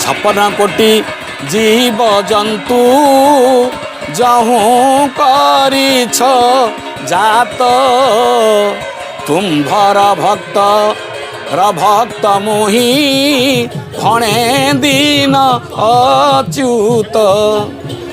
56 जीव जंतु जहूँ करिछ जात तुम्भर भक्त भक्त मुहि फणे दीन अच्युत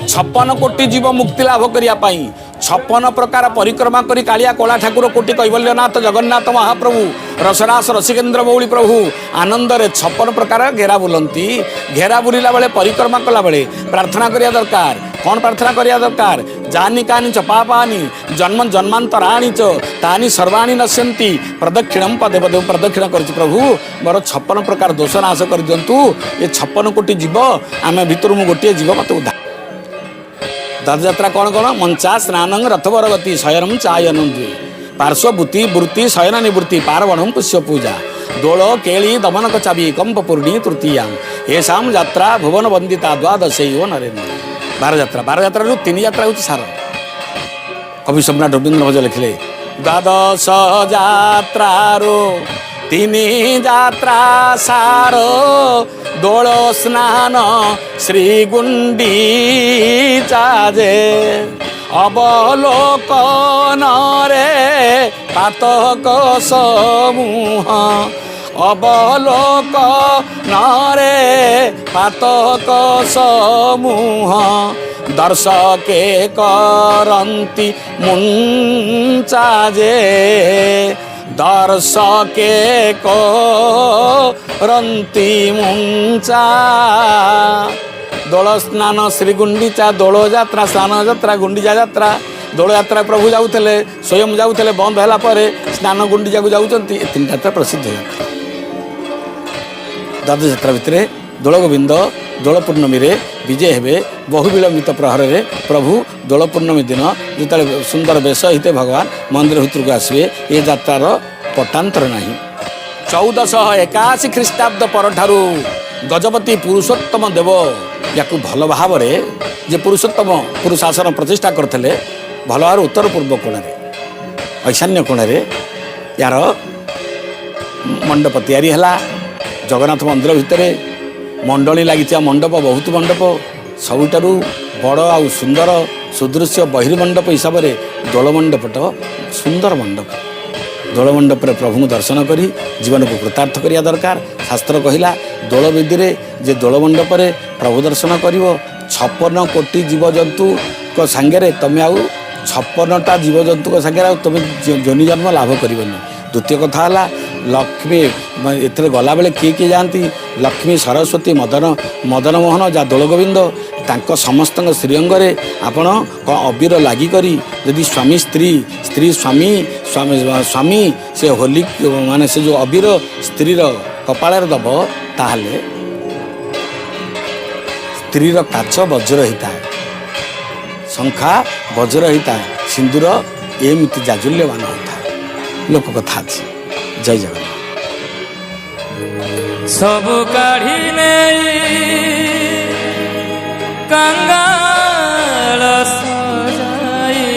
56 कोटी जीव मुक्ति लाभ करने 56 प्रकार परिक्रमा करी कालिया कला ठाकुर कोटि कैवल्यनाथ जगन्नाथ महाप्रभु रसरास रसिकेन्द्र बौली प्रभु आनंद रे 56 प्रकार घेरा बुलंती। घेरा बुलिला बेले परिक्रमा कला बेले प्रार्थना करिया दरकार। कौन प्रार्थना करिया दरकार? जानी कानी च पापानी जन्म जन्मांतराणी च तानी सर्वाणी नश्यन्ति प्रदक्षिणम पदे पदे प्रदक्षिण कर प्रभु मोर 56 प्रकार दोष नाश कर दिंतु। ये 56 कोटी जीव आम भितर मु गोटे जीव मत उद्धार। दशयात्रा कौन कौन? मंचा स्नान रथवर गति शयनम चायनम द्वे पार्श्व बुति वृत्ति शयन निवृत्ति पार्वणम पुष्य पूजा दोल केली दमनक चाबी कंप पूर्णी तृतीया येषां यात्रा भुवन वंदिता द्वादशैव नरेन्द्र। 12 यात्रा 12 यात्रा 3 यात्रा हूँ सार। कवि सम्राट रवींद्र भज लिखिले 12 यात्रारो 3 यात्रा सार दोल स्नान श्रीगुंडीचा जे अवलोकन रे पातक समूह अवलोकन रे पातक समूह दर्शके करन्ति मुंचा जे दर्शके करन्ति मुंचा। दोल स्नान श्री गुंडीचा दोल यात्रा स्नान यात्रा गुंडीचा यात्रा। दोल यात्रा प्रभु जाऊले स्वयं जाऊले बंद है स्नान गुंडीचा को जाऊँगी। 3 यात्रा प्रसिद्ध यात्रा। द्वादश यात्रा भितर दोल गोविंद दोल पूर्णमी रे विजय हेबे बहु विलंबित प्रहर रे प्रभु दोल पूर्णमी दिन जो सुंदर बेश हिते भगवान मंदिर भितर को आसवे। ये यात्रार पटांतर नहीं। 1481 ख्रीष्टाब्द परठारु गजपति पुरुषोत्तम देव या भल भाव जे पुरुषोत्तम पुरुषासन प्रतिष्ठा करते भल भाव उत्तर पूर्व कोण ईशान्य कोण यार मंडप तैयारी है। जगन्नाथ मंदिर भितर मंडली लगी मंडप बहुत मंडप सबुठारु बड़ आ सुंदर सुदृश्य बहिर्मंडप हिसाब से दोल मंडपट सुंदर मंडप। दोल मंडप प्रभु दर्शन करी जीवन को कृतार्थ करिया दरकार। शास्त्र कहला दोल विधि रे जे दोल मंडप रे प्रभु दर्शन करिवो 56 कोटी जीवजंतु को सांगे तुम आउ 56टा जीवजंतु को सांगे तुम जनि जन्म लाभ करनी। द्वितीय कथा है लक्ष्मी एथरे गला बेले किए किए जाती लक्ष्मी सरस्वती मदन मदन मोहन जा दोल गोविंद तांको समस्त श्रीअंगे आपण अबीर लागी करी यदि स्वामी स्त्री स्त्री स्वामी स्वामी स्वामी से होली माने से जो अबीर स्त्री कपाल दब ताहले स्त्री काच वज्र होता है शंखा वज्र होता है सिंदूर एमती जाजुल्यमान होता है। लोक कथा अच्छी। जय जगन्नाथ। सब काढ़ी कंगाल सजाई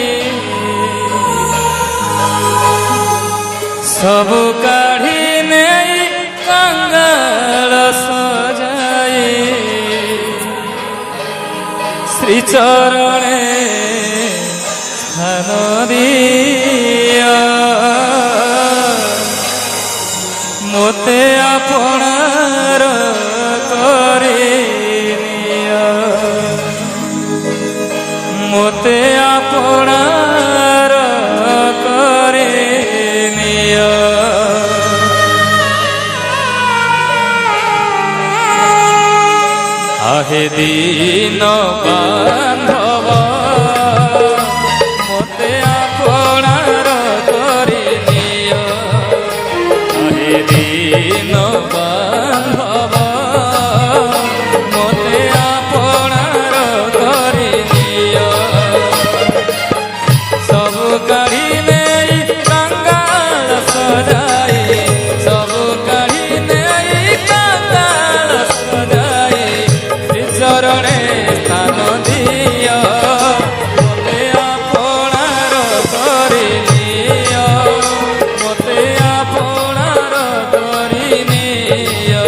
सब काढ़ी कंगाल सजाई श्री चरणे स्थान दिया मोते आपणार करे निया मोते आपणार करे निया आहे दीन बांधव मोते आपणार करे निया आहे दीन बांधव मोते आपणार करे निया सब काढ़ी नहीं कंगाल सजाई सब काढ़ी नहीं कंगाल सजाई श्री चरणे स्थान दिया मोते आपणार करे निया मोते आपणार करे निया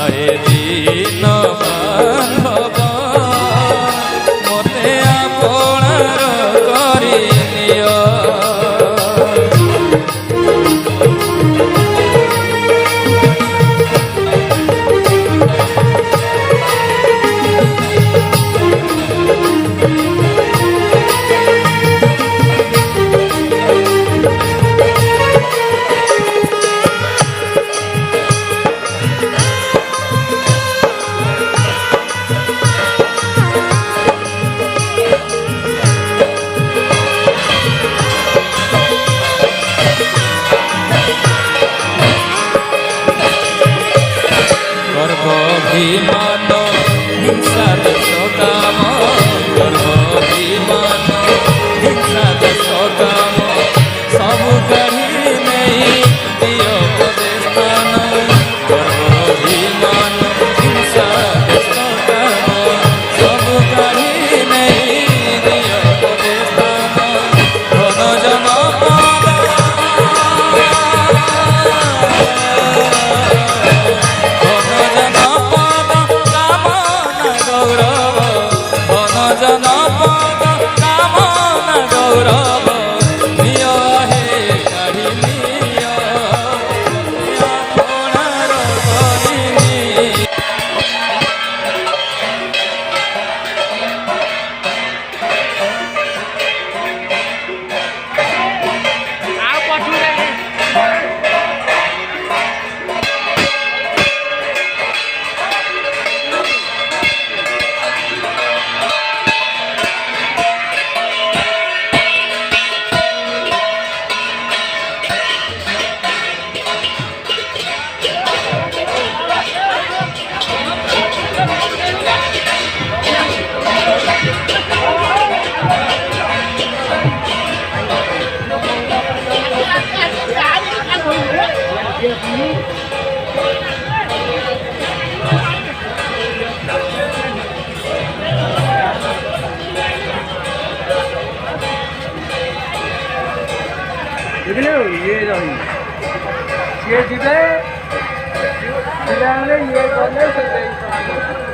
आहे दीन অভিমান হিংসা দেশ কাম গর্ব অভিমান হিংসা দেশ কাম সবু কাঢ়ি নেই দিয় প্রদেশান গর্ব অভিমান হিংসা দেশ কাম সবু কাঢ়ি নেই দিয় প্রদেশান ধন জন বুঝলে ইয়ে রহি সে দিবে দিলে ইয়ে করলে